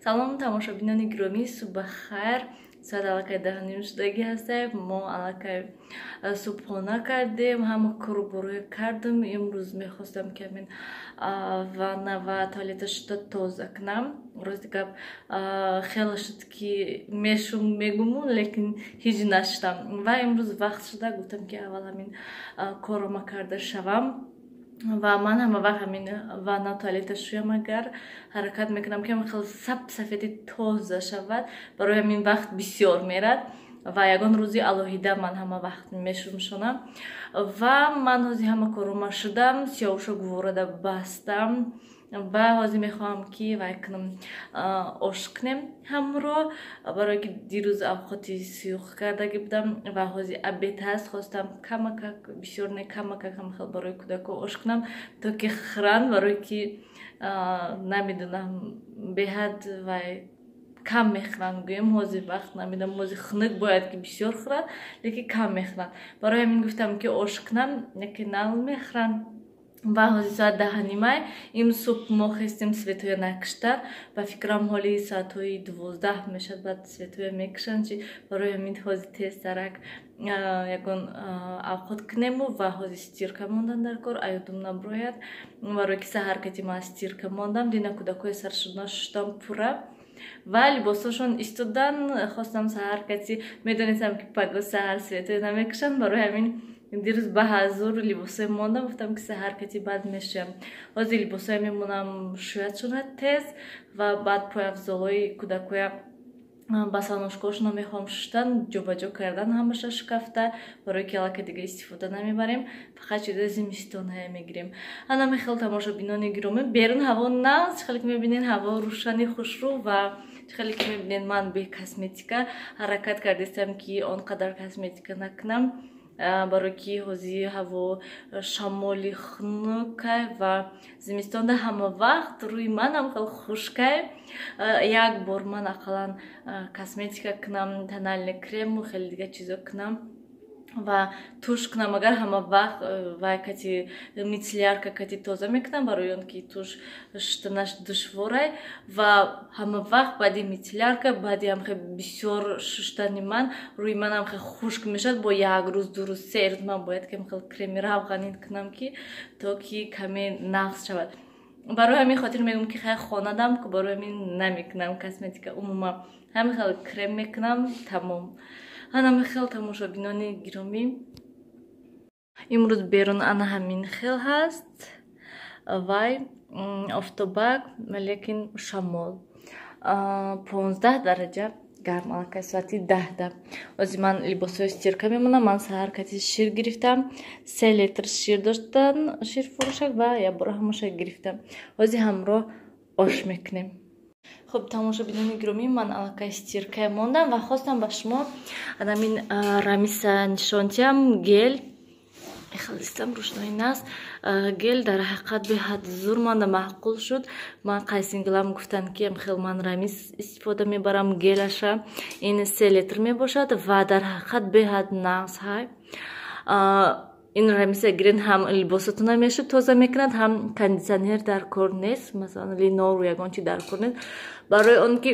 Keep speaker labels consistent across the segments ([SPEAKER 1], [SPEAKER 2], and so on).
[SPEAKER 1] Салом тамошобинони гиромӣ, субҳ хайр. Соат аллакай 10:30 шудагӣ ҳастем. Мо аллакай субҳона кардем, ҳама кору борои кардем. Имрӯз мехостам ки ҳамин ванна ва туалета шуда тоза кунам. Рости гап хеле шуд ки мешум мегумон, лекин ҳеҷ наштам. Ва имрӯз вақт шуда гуфтам ки аввал ҳамин корома карда шавам. Ва ман ҳама вақт ҳамин ванна туалета шуям, агар ҳаракат мекунам ки ҳама хеле сафеди тоза шавад, барои ҳамин вақт бисёр мерад. Ва ягон рӯзи алоҳида ман ҳама вақт мешумшонам. Ва ман ҳозир ҳама корома шудам, сиёҳушо гуворада бастам. Ва ҳозир мехоҳам ки вай кунам, ош кунем ҳамро, барое ки дирӯз авқоти сиёх кардаги будам ва ҳозир абед ҳаст. Хостам камакак, бисёр не камакак ҳам хел барои кӯдако ош кунам, то ки хӯранд, барое ки намедунам беҳад вай кам мехӯранд. гӯем ҳозир вақт намедонам, ҳозир хунук бояд ки бисёр хӯрад, лекин кам мехӯранд. Барои ҳамин гуфтам ки ош кунам, лекин нал мехӯранд. Ва ҳозир соат 10:30. Им субҳ мо хестем светоя накуштар. Ба фикрам ҳоли соатҳои 12 мешад, баъд светоя мекушанд, чи барои ҳамин ҳозир тезтарак ягон авқот кунему. Ва ҳозир стирка мондан дар кор, аёдум наброяд, барое ки саҳар кати ман стирка мондам. Дина кӯдакои саршудна шуштам пурра ва либосошон истодан. Хостам саҳар кати медонистам ки паго саҳар светоя намекушанд, барои ҳамин дирӯз ба ҳазур либосои мондам. Гуфтам ки саҳар кати баъд мешӯям. Ҳозир либосоя мемонам шӯядшона тез ва баъд пойафзолои кӯдакоя ба саношкошона мехоҳам шуштан, ҷобаҷо кардан ҳамаша шкафта, барое ки аллакай дига истифода намебарем, фақат чизои зимистоная мегирем. ана мехел тамошобинони гиромӣ, берун ҳаво наст, чӣ хеле ки мебинед ҳаво рӯшани хушрӯ ва чӣ хеле ки мебинед ман бе косметика ҳаракат кардистам ки он қадар косметика накунам, барое ки ҳозир ҳаво шамоли хунукай ва зимистонда ҳама вақт рӯи манам хеле хушкай. Як бор ман ақаллан косметика кунам, тональный крему, хеле дига чизо кунам ва туш кунам. Агар ҳама вақт вай кати мицеллярка кати тоза мекунам, барои он ки туш шуданаш душворай. Ва ҳама вақт баъди мицеллярка, баъди ҳам хеле бисёр шуштани ман рӯи манам хеле хушк мешад. Бо як рӯз, ду рӯз, се рӯз ман бояд ки хеле креми равғанин кунам ки то ки каме нағз шавад. барои ҳамин хотир мегӯям ки хай хонадам, ки барои ҳамин намекунам косметика, умуман ҳамин хеле крем мекунам, тамом. ана мехел тамошобинони гиромӣ, имрӯз берун ана ҳамин хел ҳаст, вай офтобак, лекин шамол 15 дараҷа гарм, аллакай соати 10. ҳозир ман либосои стирка мемонам. Ман саҳар кати шир гирифтам, 3 литр шир доштан, ширфурӯшак ва як бора ҳамаша гирифтам. ҳозир ҳамроҳ ош мекунем. خب тамошобинони гиромӣ, ман аллакай стирка мондам ва хостам ба шумо адамин рамиса нишонтиям гел хелистам рӯшнои наст гел дар ҳақиқат беҳад зур манда маъқул шуд. ман қайсингилам гуфтанд ки хел ман рамис истифода мебарам, гелаша ин 3 литр мебошад ва дар ҳақиқат беҳад нағз ҳай. ин рамиса гирен ҳам либосотона мешӯб тоза мекунад, ҳам кондитсионер дар кор нест, масалан линору ягон чи дар кор нест, барои он ки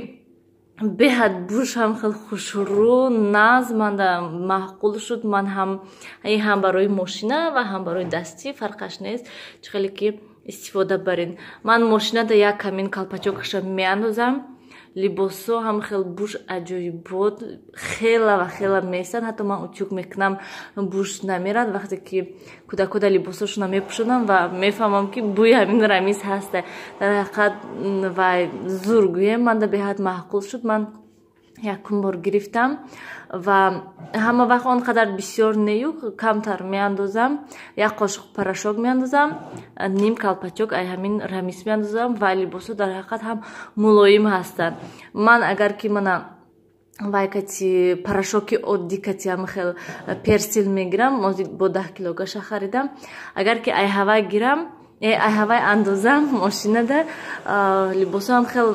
[SPEAKER 1] беҳад буш ҳам хеле хушрӯ нағз манда маъқул шуд. ман ҳам барои мошина ва ҳам барои дастӣ фарқаш нест, чӣ хеле ки истифода барин. ман мошинада як камин калпачокаша меандозам, либосо ҳам хеле буш аҷоибот хела ва хела месан. ҳатто ман утюг мекунам, буш намерад. вақте ки кӯдакода либосошона мепӯшонам ва мефаҳмам ки бӯи ҳамин рамис ҳаста. дар ҳақиқат вай зур гӯем манда беҳад маъқул шуд. ман якум бор гирифтам ва ҳама вақт он қадар бисёр нею, камтар меандозам. як қошуқ порошок меандозам, ним калпачок ай ҳамин рамис меандозам ва либосо дар ҳақиқат ҳам мулоим ҳастанд. ман агар ки мана вай кати порошоки оддӣ кати ҳам хел персил мегирам, озир бо 10 килогаша харидам. агар ки айҳавай гирам, айҳавай андозам мошинада, либосоам хел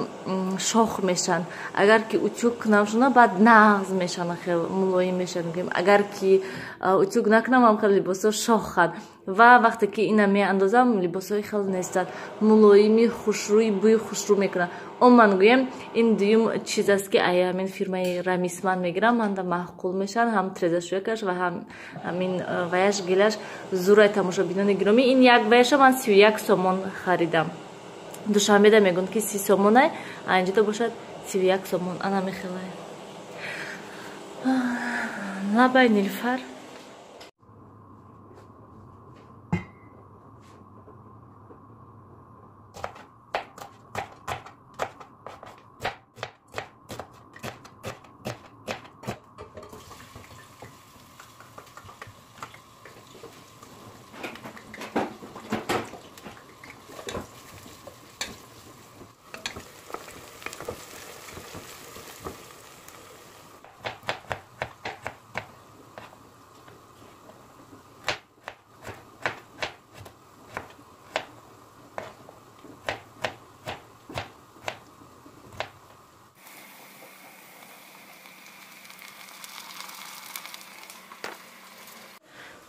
[SPEAKER 1] шох мешаванд. агар ки утюг кунам шуна баъд нағз мешаванд, хел мулоим мешаванд. агар ки утюг накунам ҳам хел либосо шоханд. ва вақте ки ина меандозам либосҳои хеле нестад мулоими хушрӯи бӯи хушрӯ мекунад. Умуман гӯем ин дуюм чиз аст ки ай ҳамин фирмаи Рамисман мегирам манда маъқул мешаванд ҳам трезашӯякаш ва ҳам ҳамин ваяш гелаш зурай тамошобинони гиромӣ ин як ваяша ман 31 сомон харидам. Душанбеда мегӯянд ки 30 сомонай анҷода бошад 31 сомон ана мехелай лабай нилфар.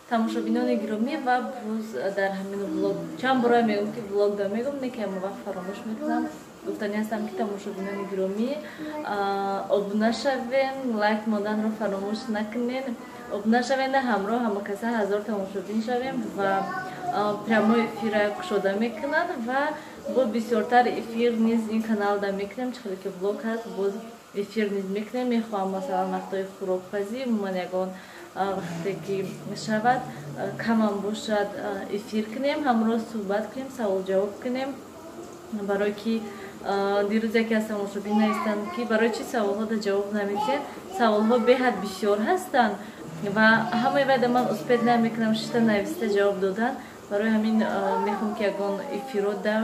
[SPEAKER 1] тамошобинони гиромӣ ва боз дар ҳамин влог чанд бора мегӯм ки влогда мегӯм не ки ҳама вақт фаромӯш мекунам. гуфтани ҳастам ки тамошобинони гиромӣ обуна шавен, лайк моданро фаромӯш накунен, обуна шавен ҳамроҳ ҳамакаса 1000 тамошобин шавем ва прямои эфира кушода мекунад ва бо бисёртар эфир низ ин каналда мекунем чихеле ки влог ҳаст боз эфир низ мекунем. мехоҳам масалан вақтҳои хӯрокпазӣ умуман ягон вақте ки шавад камам бошад эфир кунем, ҳамроҳ суҳбат кунем, савол-ҷавоб кунем, барое ки дирӯз яке аз тамошобин наистанд ки барои чӣ саволҳода ҷавоб намедиҳед. Саволҳо беҳад бисёр ҳастанд ва ҳамаи вайда ман успед намекунам шишта нависта ҷавоб додан. барои ҳамин мехоҳам ки ягон эфирода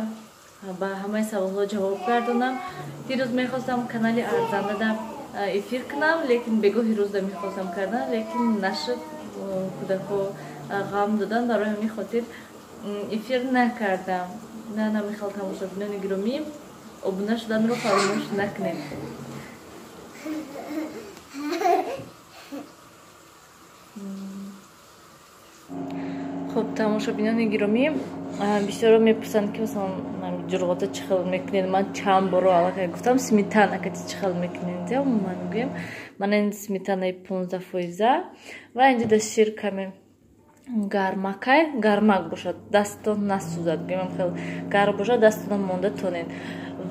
[SPEAKER 1] ба ҳамаи саволҳо ҷавоб гардонам. дирӯз мехостам канали арзандада эфир кунам, лекин бегоҳи рӯзда мехостам кардан, лекин нашуд. кӯдакҳо ғам додан, барои ҳамин хотир эфир накардам. намехоҳам тамошобинони гиромӣ обуна шуданро фаромӯш накунед. хуб тамошобинони гиромӣ бисёро мепурсанд ки масалан ҷурғота чӣ хел мекунед. ман чанд боро аллакай гуфтам сметана кати чӣ хел мекунед. умуман гӯем ман ин сметанаи 15% ва инҷода шир каме гармакай гармак бошад дастон насӯзад. гӯем хел гарм бошад дастона монда тонед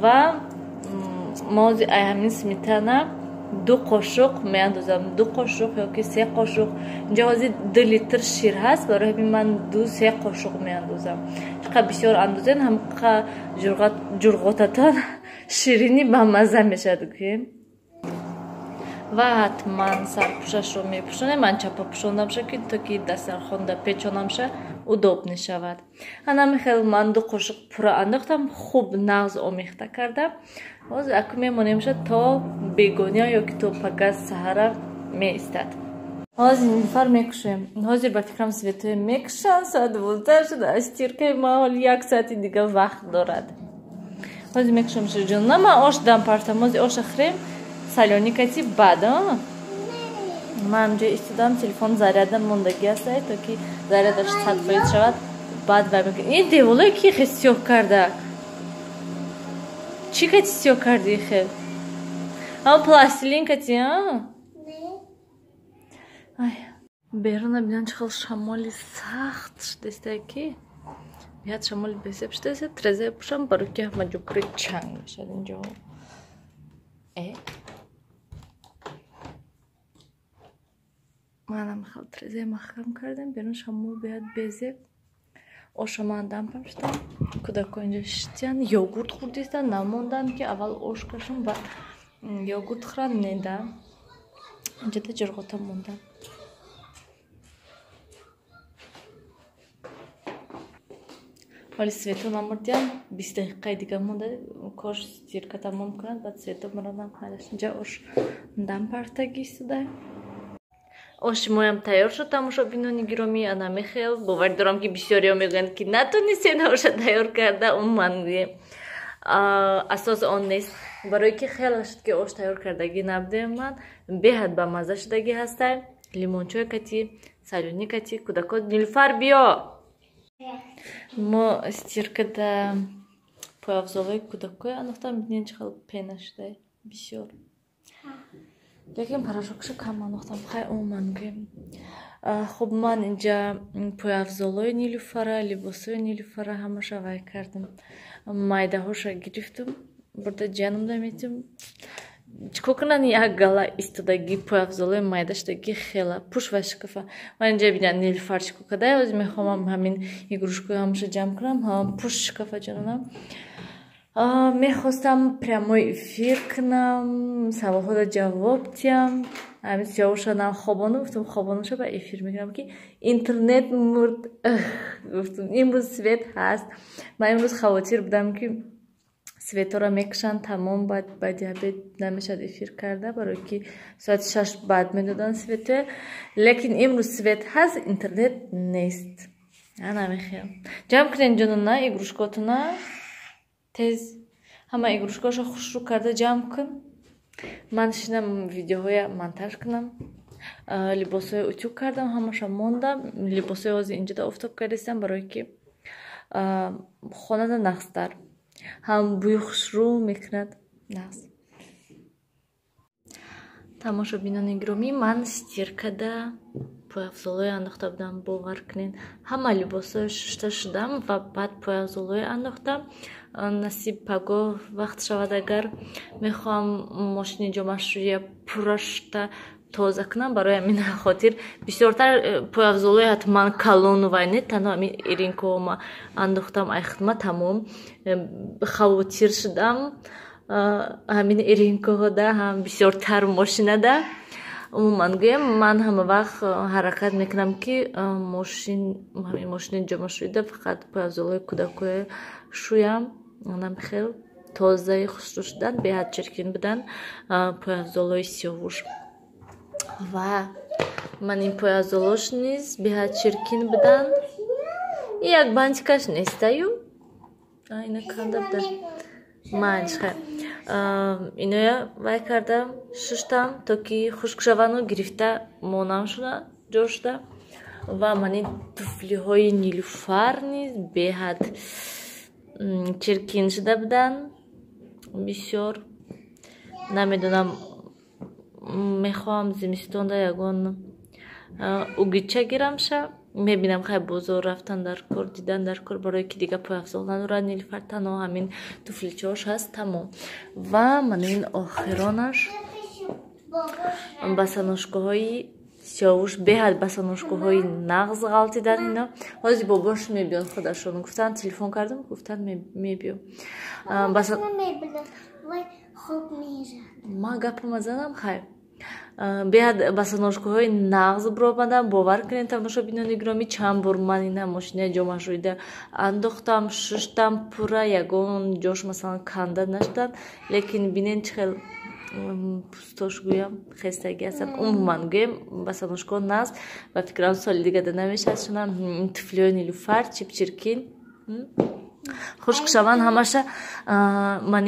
[SPEAKER 1] ва мози ай ҳамин сметана 2 қошуқ меандозам, 2 қошуқ ёки 3 қошуқ. инҷо ҳозир 2 литр шир ҳаст, барои ҳамин ман 2-3 қошуқ меандозам. чиқа бисёр андозен ҳамқа ҷурғотатон ширини бамаза мешавад гӯем. ва ҳатман сарпӯшашро мепӯшонем. ман чапа пӯшондам ша ки то ки дастархонда печонам ша удоб мешавад. ҳанами хел ман 2 қошуқ пурра андохтам, хуб нағз омехта кардам. ҳозир аку мемонем ша то бегония ёки то пагаз саҳара меистад. ҳозир нилфар мекушем. ҳозир ба фикрам светоя мекушанд. соат 12 шуда. стиркаи ма ҳоли 1 соати дига вақт дорад. ҳозир мекушем ширҷон. на ман ош дам партам. ҳозир оша хӯрем. салёни кати бад ман ҳамҷо истодам. телефон заряда мондагӣ ҳастай то ки зарядаш 100% шавад. бад вай мекунем. ин деволаи ки хе сиёҳ карда. чӣ кати сиёҳ карди хел? ҳама пластилин кати беруна бинан чӣ хел шамоли сахт шудааста ки биҳад шамоли бесеб шудааста. трезая пӯшам барои ки ҳама ҷо пури чанг мешавад. инҷо манам хел трезая маҳкам кардем. берун шамол биҳад безеб. оша ман дампам шудам. кӯдакҳо инҷо шитиян йогурт хӯрдистан. намондам ки аввал ош кашам ба йогурт хӯранд. неда инҷода ҷурғота мондам. ҳоли свето намурдиям. 20 дақиқаи дига монда. кош стирка тамом кунад баъд свето мурадам ҳалаш. инҷа ош дампартаги истодай. оши моям тайёр шуд. тамошобинони гиромӣ ана мехел бовар дорам ки бисёриҳо мегӯянд ки натонистед оша тайёр карда. умуман гӯем асос он нест. барое ки хеле шуд ки ош тайёр кардагӣ набудем. ман беҳад ба мазза шудагӣ ҳастай. лимончой кати салёни кати. кӯдакҳо нилфар биё мо стиркада появзолои кӯдакои анохтам бинен чӣ хел пена шудай бисёр. Лекин порошокшо кам анохтам. Хай умуман гӯем. Хуб ман инҷа появзолои нилуфара, либосои нилуфара ҳамаша вай кардам. Майдаҳоша гирифтам, бурда ҷанамда метим. Чикор кунан як гала истодаги появзолои майдаштаги хела пуш ва шикафа. Ман инҷа бинам нилуфар чикор кадай, оз мехоҳам ҳамин игрушкои ҳамаша ҷамъ кунам, пуш шикафа ҷанонам. Мехостам прямой эфир кунам, саволҳоро ҷавоб диҳам. Ҳамин сиёҳушанам хобону гуфтам, хобонуша ба эфир мекунам ки интернет мурд. Гуфтам имрӯз свет ҳаст. Ман имрӯз хавотир будам ки светора мекушанд тамом, баъди обед намешад эфир карда, барои ки соати 6 баъд медоданд светоя. Лекин имрӯз свет ҳаст, интернет нест. Намехиям. Ҷамъ кунед ҷонона игрушкотуна. Тез ҳама игрушкаашо хушрӯ карда ҷамъ кун. Ман шинам видеоҳоя монтаж кунам. Либосҳоя утюг кардам, ҳамаша монда. Либосҳои ҳозир инҷода офтоб кардастам, барое ки хонада нағзтар. Ҳам бӯи хушрӯ мекунад нағз. Тамошобинони гиромӣ, ман стиркада появзолое андохта будам. Бовар кунед, ҳама либосҳои шушта шудам ва баъд появзолое андохтам. Насиб пагоҳ вақт шавад, агар мехоҳам мошини ҷомашӯя пурра шушта тоза кунам, барои ҳамин хотир бисёртар появзолое ҳатман калону вай не, танҳо ҳамин иринкоҳома андохтам. Ай хидмат тамом хавотир шудам. Ҳамин иринкоҳода ҳам бисёртар мошинада. Умуман гӯем, ман ҳама вақт ҳаракат мекунам ки мошини ҷомашӯида фақат появзолои кӯдакое шӯям. Онам хел тозаи хушрӯ шудан, беҳад чиркин будан появзолои сиёҳуш. Ва ман ин появзолош низ беҳад чиркин будан. Як бантикаш нестаю. Ина канда будан. Майнш хай. Иноя вай кардам, шуштам, то ки хушк шавану гирифта монам шуда, ҷо шуда. Ва мани туфлиҳои нилуфар низ беҳад чиркин шуда будан. Бисёр намедонам, мехоҳам зимистонда ягон угича гирамша. Мебинам хай бозор рафтан дар кор, дидан дар кор, барое ки дига появзол надорад нилуфар, танҳо ҳамин туфличаҳош ҳаст, тамом. Ва манин охиронаш басаношкоҳои сиёҳуш, беҳад басаношкоҳои нағз ғалтидан. Ино ҳозир бобошон мебиён худашон. Гуфтан телефон кардам, гуфтан мебиё. Ман гапама занам хай. Беҳад басаношкоҳои нағз буромадам. Бовар кунед тамошобинони гиромӣ, чанд бор ман ина мошинаи ҷомашӯида андохтам, шуштам пурра, ягон ҷош масалан канда нашудад. Лекин бинед чӣ хел пустош гӯям хестагӣ ҳастанд. Умуман гӯем басаношкоҳ нағз ва фикрам соли дигада намешад шунам туфлиҳои нилуфар чипчиркин хушк шаванд ҳамаша. Ман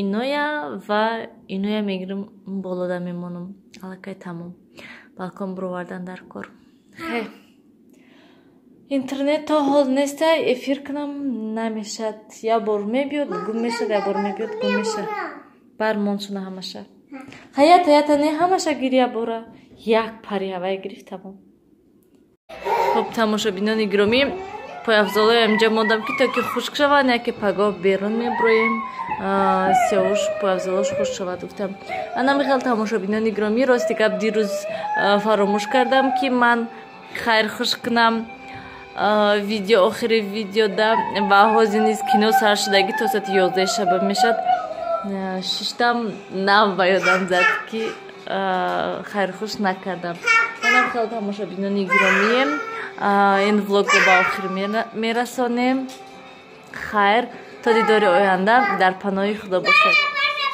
[SPEAKER 1] иноя ва иноя мегирам, болода мемонам. Аллакай тамом. Балкон буровардан дар кор. Хе. Интернет то ҳол неста, эфир кунам намешад. Я бор мебиёд, гум мешад, я бор мебиёд, гум мешад. Бармон шуна ҳамаша. Ҳаята не ҳамаша гирия бора. Як пари ҳавай гирифт тамом. Хуб тамошобинони гиромӣ, появзолое инҷа мондам ки то ки хушк шаванд, яке пагоҳ берун меброем, сиёҳуш появзолош хушк шавад. Гуфтам ана михел тамошобинони гиромӣ, рости гап дирӯз фаромӯш кардам ки ман хайрхуш кунам видео, охири видеода ва ҳозир низ кино сар шудагӣ то соати 11 шаба мешад. Шиштам нав ба ёдам зад ки хайрхуш накардам. Ана михел тамошобинони гиромӣ, ин влогро ба охир мерасонем. Хайр, то дидори оянда дар паноҳи худо бошед.